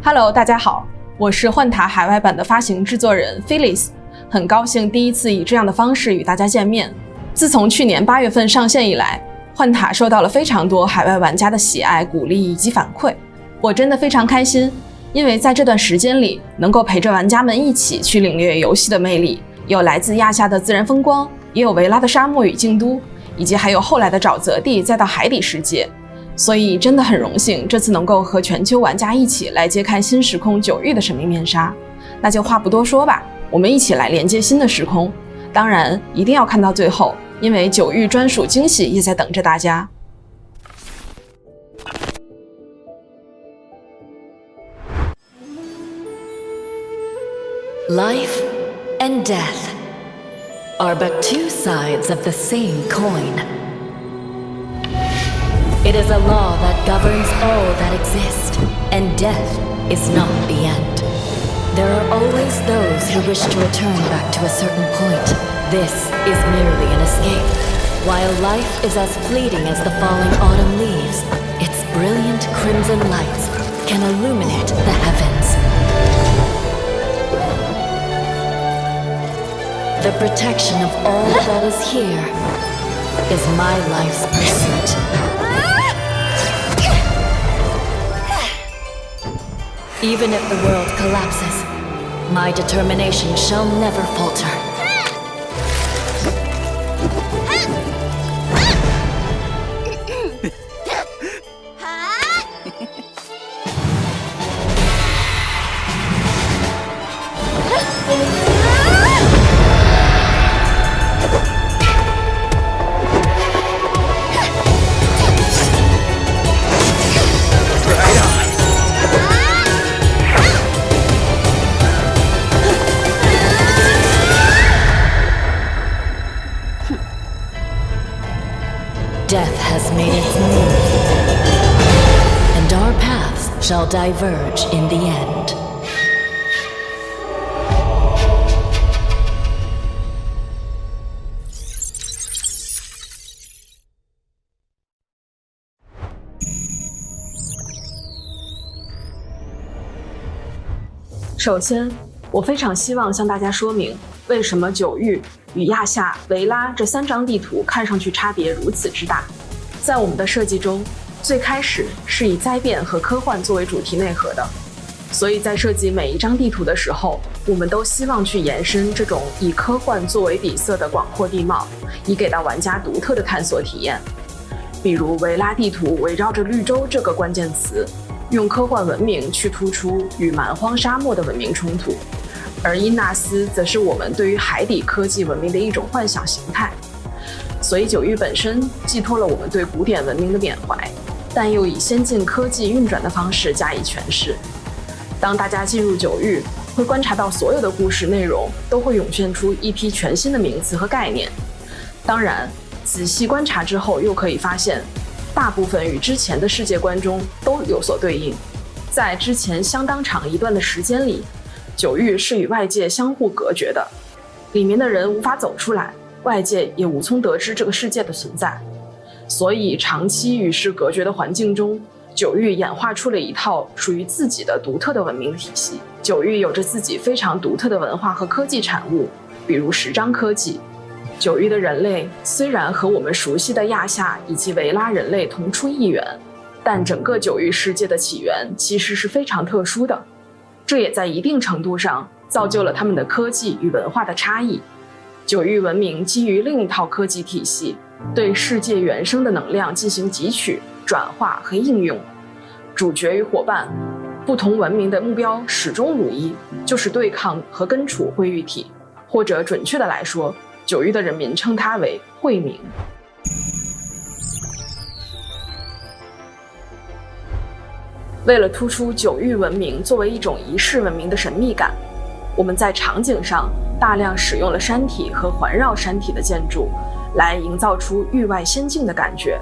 Hello， 大家好，我是幻塔海外版的发行制作人 Phyllis， 很高兴第一次以这样的方式与大家见面。自从去年8月份上线以来，幻塔受到了非常多海外玩家的喜爱、鼓励以及反馈，我真的非常开心，因为在这段时间里，能够陪着玩家们一起去领略游戏的魅力，有来自亚夏的自然风光，也有维拉的沙漠与京都，以及还有后来的沼泽地，再到海底世界。所以真的很荣幸，这次能够和全球玩家一起来揭开新时空九域的神秘面纱。那就话不多说吧，我们一起来连接新的时空。当然，一定要看到最后，因为九域专属惊喜也在等着大家。Life and death are but two sides of the same coin. It is a law that governs all that exist, and death is not the end. There are always those who wish to return back to a certain point. This is merely an escape. While life is as fleeting as the falling autumn leaves, its brilliant crimson lights can illuminate the heavens. The protection of all that is here is my life's pursuit. Even if the world collapses, my determination shall never falter. Death has made its move, and our paths shall diverge in the end. 首先，我非常希望向大家说明，为什么九域与亚夏、维拉这3张地图看上去差别如此之大。在我们的设计中，最开始是以灾变和科幻作为主题内核的，所以在设计每一张地图的时候，我们都希望去延伸这种以科幻作为底色的广阔地貌，以给到玩家独特的探索体验。比如维拉地图围绕着绿洲这个关键词，用科幻文明去突出与蛮荒沙漠的文明冲突，而因纳斯则是我们对于海底科技文明的一种幻想形态。所以九域本身寄托了我们对古典文明的缅怀，但又以先进科技运转的方式加以诠释。当大家进入九域，会观察到所有的故事内容都会涌现出一批全新的名词和概念。当然，仔细观察之后，又可以发现大部分与之前的世界观中都有所对应。在之前相当长一段的时间里，九域是与外界相互隔绝的，里面的人无法走出来，外界也无从得知这个世界的存在。所以长期与世隔绝的环境中，九域演化出了一套属于自己的独特的文明体系。九域有着自己非常独特的文化和科技产物，比如10章科技。九域的人类虽然和我们熟悉的亚夏以及维拉人类同出一源，但整个九域世界的起源其实是非常特殊的，这也在一定程度上造就了他们的科技与文化的差异。九域文明基于另一套科技体系，对世界原生的能量进行汲取、转化和应用。主角与伙伴，不同文明的目标始终如一，就是对抗和根除灰域体，或者准确的来说，九域的人民称它为慧明。为了突出九域文明作为一种仪式文明的神秘感，我们在场景上大量使用了山体和环绕山体的建筑，来营造出域外仙境的感觉。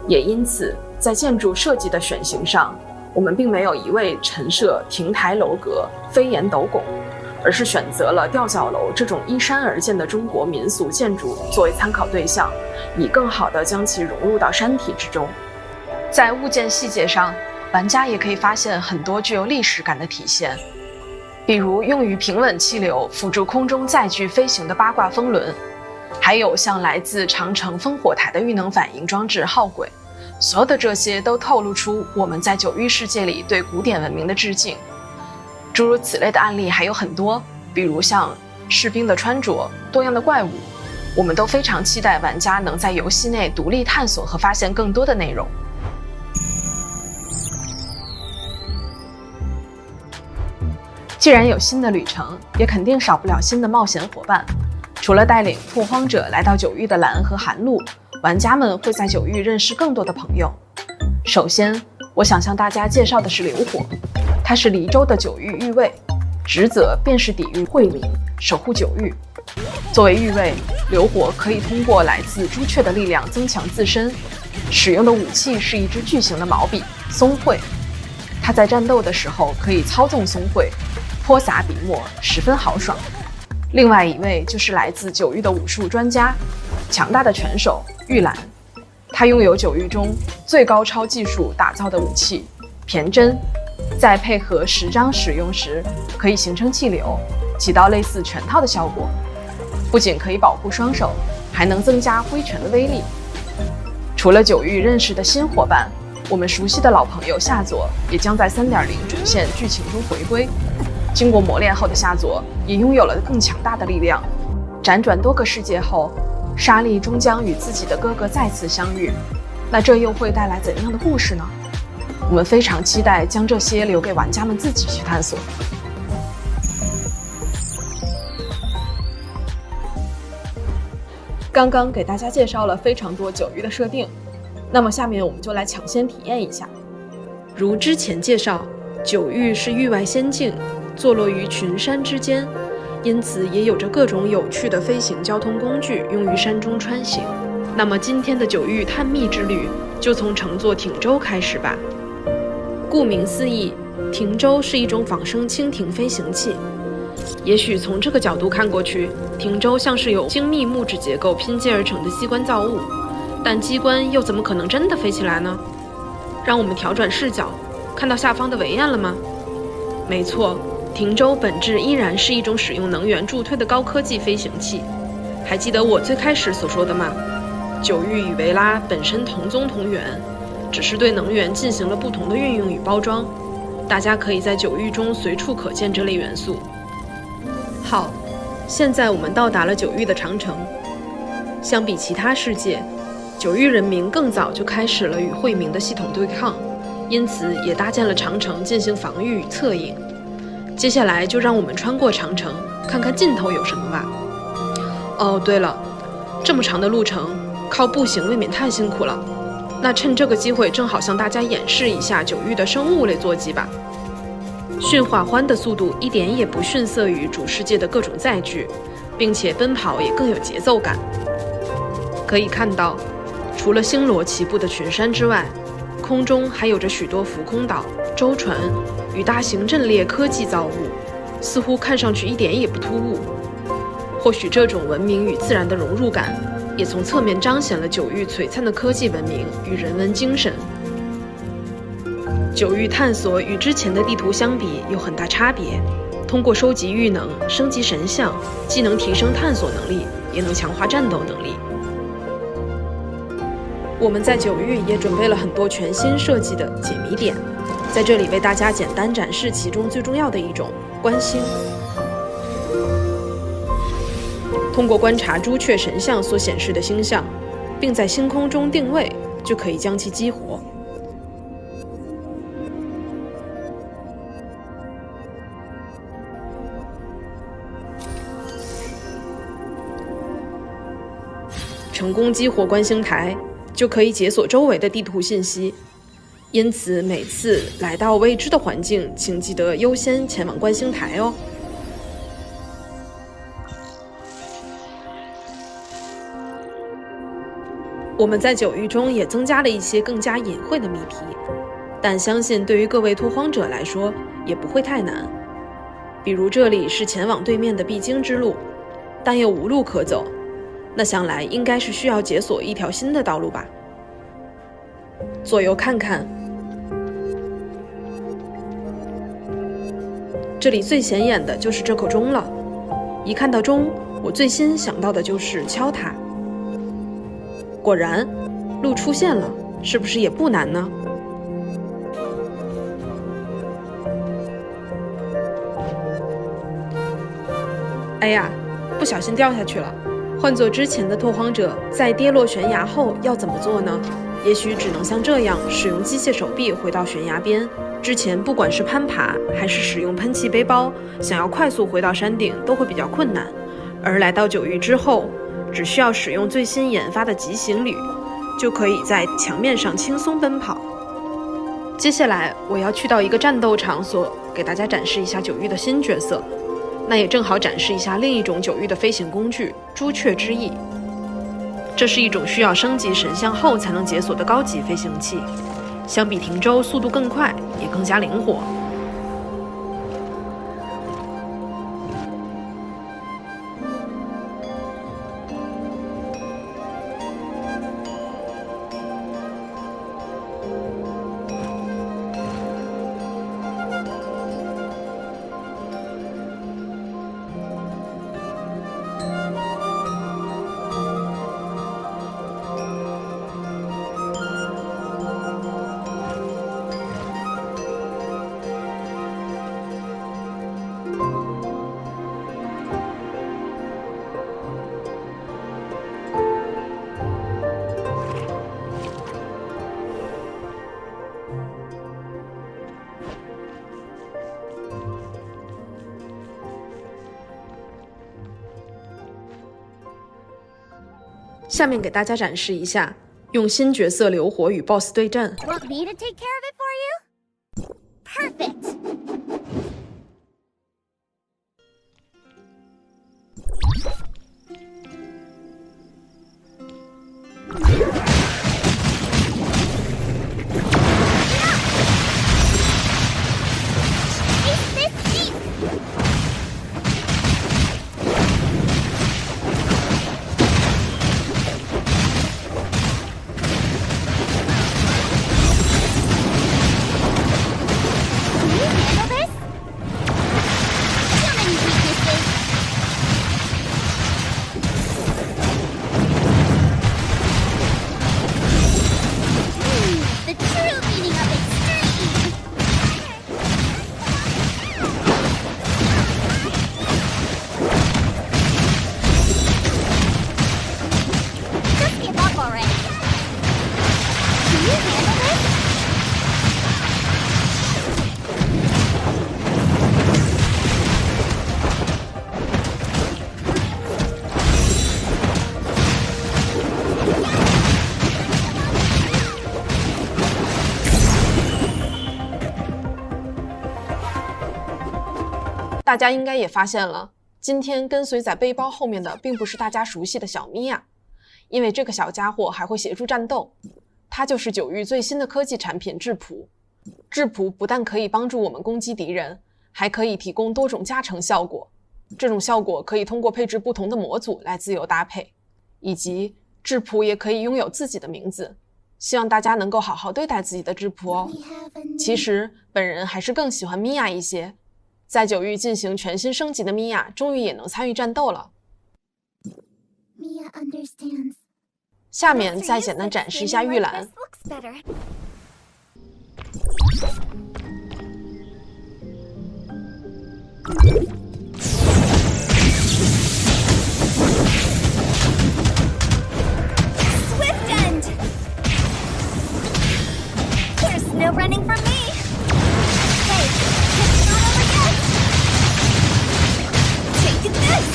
也因此，在建筑设计的选型上，我们并没有一味陈设亭台楼阁、飞檐斗拱，而是选择了吊脚楼这种依山而建的中国民俗建筑作为参考对象，以更好地将其融入到山体之中。在物件细节上，玩家也可以发现很多具有历史感的体现，比如用于平稳气流辅助空中载具飞行的八卦风轮，还有像来自长城烽火台的遇能反应装置号轨。所有的这些都透露出我们在九域世界里对古典文明的致敬。诸如此类的案例还有很多，比如像士兵的穿着、多样的怪物，我们都非常期待玩家能在游戏内独立探索和发现更多的内容。既然有新的旅程，也肯定少不了新的冒险伙伴。除了带领拓荒者来到九域的蓝和寒露，玩家们会在九域认识更多的朋友。首先，我想向大家介绍的是流火，他是黎州的九域狱卫，职责便是抵御晦冥，守护九域。作为狱卫，流火可以通过来自朱雀的力量增强自身，使用的武器是一支巨型的毛笔松喙。他在战斗的时候可以操纵松喙，泼洒笔墨，十分豪爽。另外一位就是来自九域的武术专家，强大的拳手玉兰，他拥有九域中最高超技术打造的武器骈针，在配合十章使用时，可以形成气流，起到类似拳套的效果，不仅可以保护双手，还能增加挥拳的威力。除了九域认识的新伙伴，我们熟悉的老朋友夏佐也将在 3.0 主线剧情中回归。经过磨练后的夏佐也拥有了更强大的力量。辗转多个世界后，莎莉终将与自己的哥哥再次相遇，那这又会带来怎样的故事呢？我们非常期待将这些留给玩家们自己去探索。刚刚给大家介绍了非常多九域的设定，那么下面我们就来抢先体验一下。如之前介绍，九域是域外仙境，坐落于群山之间，因此也有着各种有趣的飞行交通工具用于山中穿行。那么今天的九域探秘之旅就从乘坐艇舟开始吧。顾名思义，艇舟是一种仿生蜻蜓飞行器。也许从这个角度看过去，艇舟像是由精密木质结构拼接而成的机关造物，但机关又怎么可能真的飞起来呢？让我们调转视角，看到下方的围岸了吗？没错，艇舟本质依然是一种使用能源助推的高科技飞行器。还记得我最开始所说的吗？九域与维拉本身同宗同源，只是对能源进行了不同的运用与包装。大家可以在九域中随处可见这类元素。好，现在我们到达了九域的长城。相比其他世界，九域人民更早就开始了与晦冥的系统对抗，因此也搭建了长城进行防御与策应。接下来就让我们穿过长城，看看尽头有什么吧。哦，对了，这么长的路程，靠步行未免太辛苦了。那趁这个机会，正好向大家演示一下九域的生物类坐骑吧。驯化獾的速度一点也不逊色于主世界的各种载具，并且奔跑也更有节奏感。可以看到，除了星罗棋布的群山之外，空中还有着许多浮空岛、舟船与大型阵列科技造物，似乎看上去一点也不突兀。或许这种文明与自然的融入感，也从侧面彰显了九域璀璨的科技文明与人文精神。九域探索与之前的地图相比有很大差别，通过收集域能、升级神像，既能提升探索能力，也能强化战斗能力。我们在九域也准备了很多全新设计的解谜点，在这里为大家简单展示其中最重要的一种——观星。通过观察朱雀神像所显示的星象，并在星空中定位，就可以将其激活。成功激活观星台，就可以解锁周围的地图信息。因此，每次来到未知的环境，请记得优先前往观星台哦。我们在九域中也增加了一些更加隐晦的谜题，但相信对于各位拓荒者来说也不会太难。比如这里是前往对面的必经之路，但又无路可走，那想来应该是需要解锁一条新的道路吧。左右看看，这里最显眼的就是这口钟了。一看到钟，我最先想到的就是敲它。果然，路出现了，是不是也不难呢？哎呀，不小心掉下去了。换做之前的拓荒者，在跌落悬崖后要怎么做呢？也许只能像这样，使用机械手臂回到悬崖边。之前不管是攀爬还是使用喷气背包，想要快速回到山顶都会比较困难。而来到九域之后，只需要使用最新研发的急行旅，就可以在墙面上轻松奔跑。接下来我要去到一个战斗场所，给大家展示一下九域的新角色。那也正好展示一下另一种九域的飞行工具——朱雀之翼。这是一种需要升级神像后才能解锁的高级飞行器，相比停舟速度更快，也更加灵活。下面给大家展示一下用新角色流火与 BOSS 对战。Want me to take care of it for you? Perfect! Perfect! 大家应该也发现了，今天跟随在背包后面的并不是大家熟悉的小米娅，因为这个小家伙还会协助战斗。它就是九域最新的科技产品质谱。质谱不但可以帮助我们攻击敌人，还可以提供多种加成效果。这种效果可以通过配置不同的模组来自由搭配，以及质谱也可以拥有自己的名字。希望大家能够好好对待自己的质谱哦。其实本人还是更喜欢米娅一些。在九域进行全新升级的米娅终于也能参与战斗了。下面再简单展示一下玉兰。Swift End! There's no running from me! Hey, it's not over yet! Take this!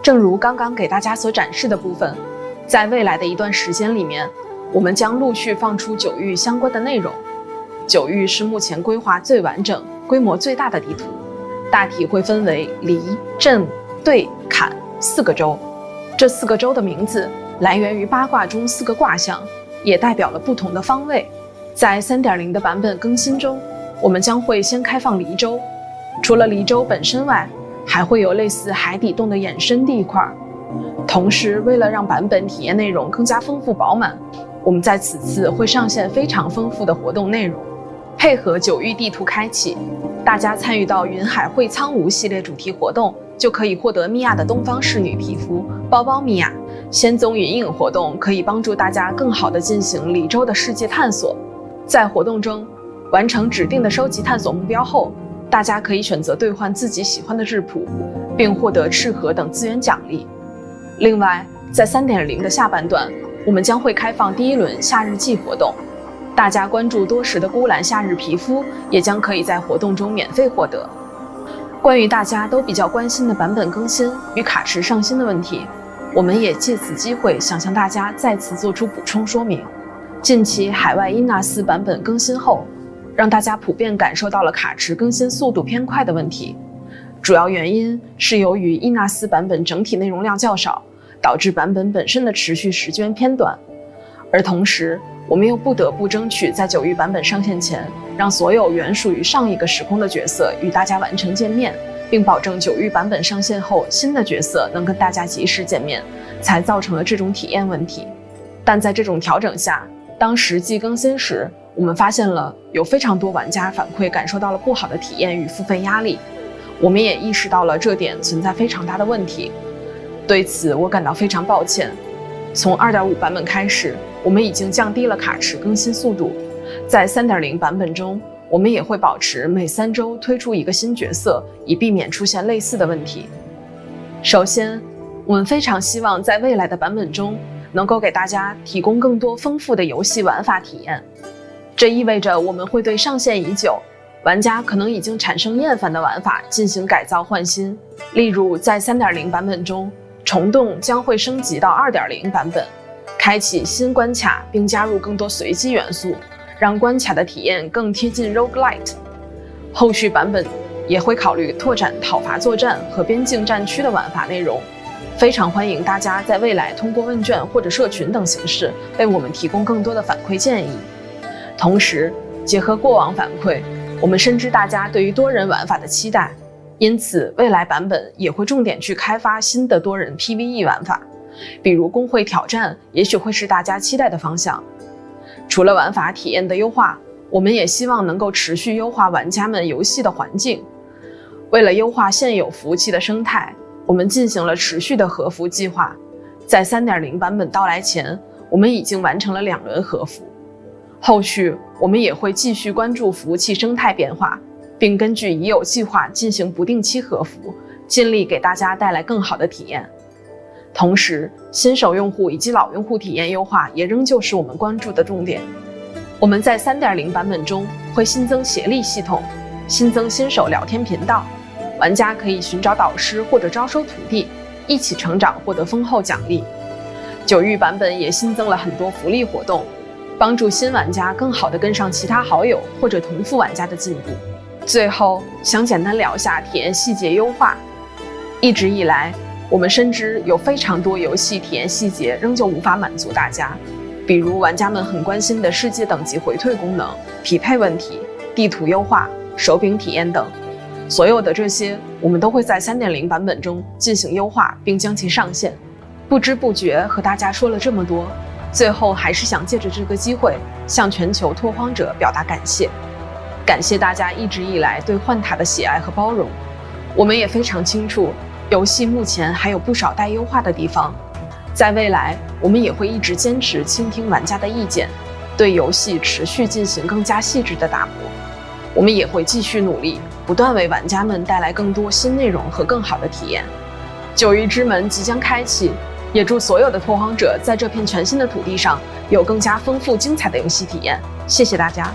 正如刚刚给大家所展示的部分，在未来的一段时间里面，我们将陆续放出九域相关的内容。九域是目前规划最完整、规模最大的地图，大体会分为离、震、兑、坎4个州。这4个州的名字来源于八卦中4个卦象，也代表了不同的方位。在 3.0 的版本更新中，我们将会先开放离州，除了离州本身外，还会有类似海底洞的衍生地块。同时，为了让版本体验内容更加丰富饱满，我们在此次会上线非常丰富的活动内容。配合九域地图开启，大家参与到云海会苍梧系列主题活动，就可以获得米娅的东方侍女皮肤包包米娅。仙踪云影活动可以帮助大家更好地进行离州的世界探索。在活动中完成指定的收集探索目标后，大家可以选择兑换自己喜欢的质谱，并获得赤盒等资源奖励。另外，在 3.0 的下半段，我们将会开放第1轮夏日季活动，大家关注多时的孤蓝夏日皮肤也将可以在活动中免费获得。关于大家都比较关心的版本更新与卡池上新的问题，我们也借此机会想向大家再次做出补充说明。近期海外伊纳斯版本更新后，让大家普遍感受到了卡池更新速度偏快的问题，主要原因是由于伊纳斯版本整体内容量较少，导致版本本身的持续时间偏短。而同时，我们又不得不争取在九域版本上线前，让所有原属于上一个时空的角色与大家完成见面，并保证九域版本上线后新的角色能跟大家及时见面，才造成了这种体验问题。但在这种调整下，当实际更新时，我们发现了有非常多玩家反馈感受到了不好的体验与付费压力，我们也意识到了这点存在非常大的问题。对此我感到非常抱歉。从 2.5 版本开始，我们已经降低了卡池更新速度，在 3.0 版本中，我们也会保持每3周推出一个新角色，以避免出现类似的问题。首先，我们非常希望在未来的版本中能够给大家提供更多丰富的游戏玩法体验。这意味着我们会对上线已久、玩家可能已经产生厌烦的玩法进行改造换新。例如，在 3.0 版本中，虫洞将会升级到 2.0 版本，开启新关卡并加入更多随机元素，让关卡的体验更贴近 roguelite。 后续版本也会考虑拓展讨伐作战和边境战区的玩法内容，非常欢迎大家在未来通过问卷或者社群等形式为我们提供更多的反馈建议。同时，结合过往反馈，我们深知大家对于多人玩法的期待，因此未来版本也会重点去开发新的多人 PVE 玩法，比如工会挑战也许会是大家期待的方向。除了玩法体验的优化，我们也希望能够持续优化玩家们游戏的环境。为了优化现有服务器的生态，我们进行了持续的合服计划。在 3.0 版本到来前，我们已经完成了2轮合服。后续我们也会继续关注服务器生态变化，并根据已有计划进行不定期合服，尽力给大家带来更好的体验。同时，新手用户以及老用户体验优化也仍旧是我们关注的重点。我们在 3.0 版本中会新增协力系统，新增新手聊天频道，玩家可以寻找导师或者招收徒弟，一起成长，获得丰厚奖励。九域版本也新增了很多福利活动，帮助新玩家更好地跟上其他好友或者同副玩家的进步。最后，想简单聊下体验细节优化。一直以来，我们深知有非常多游戏体验细节仍旧无法满足大家，比如玩家们很关心的世界等级回退功能、匹配问题、地图优化、手柄体验等。所有的这些，我们都会在 3.0 版本中进行优化，并将其上线。不知不觉和大家说了这么多，最后还是想借着这个机会向全球拓荒者表达感谢。感谢大家一直以来对幻塔的喜爱和包容。我们也非常清楚，游戏目前还有不少待优化的地方。在未来，我们也会一直坚持倾听玩家的意见，对游戏持续进行更加细致的打磨。我们也会继续努力，不断为玩家们带来更多新内容和更好的体验。九域之门即将开启，也祝所有的拓荒者在这片全新的土地上有更加丰富精彩的游戏体验。谢谢大家。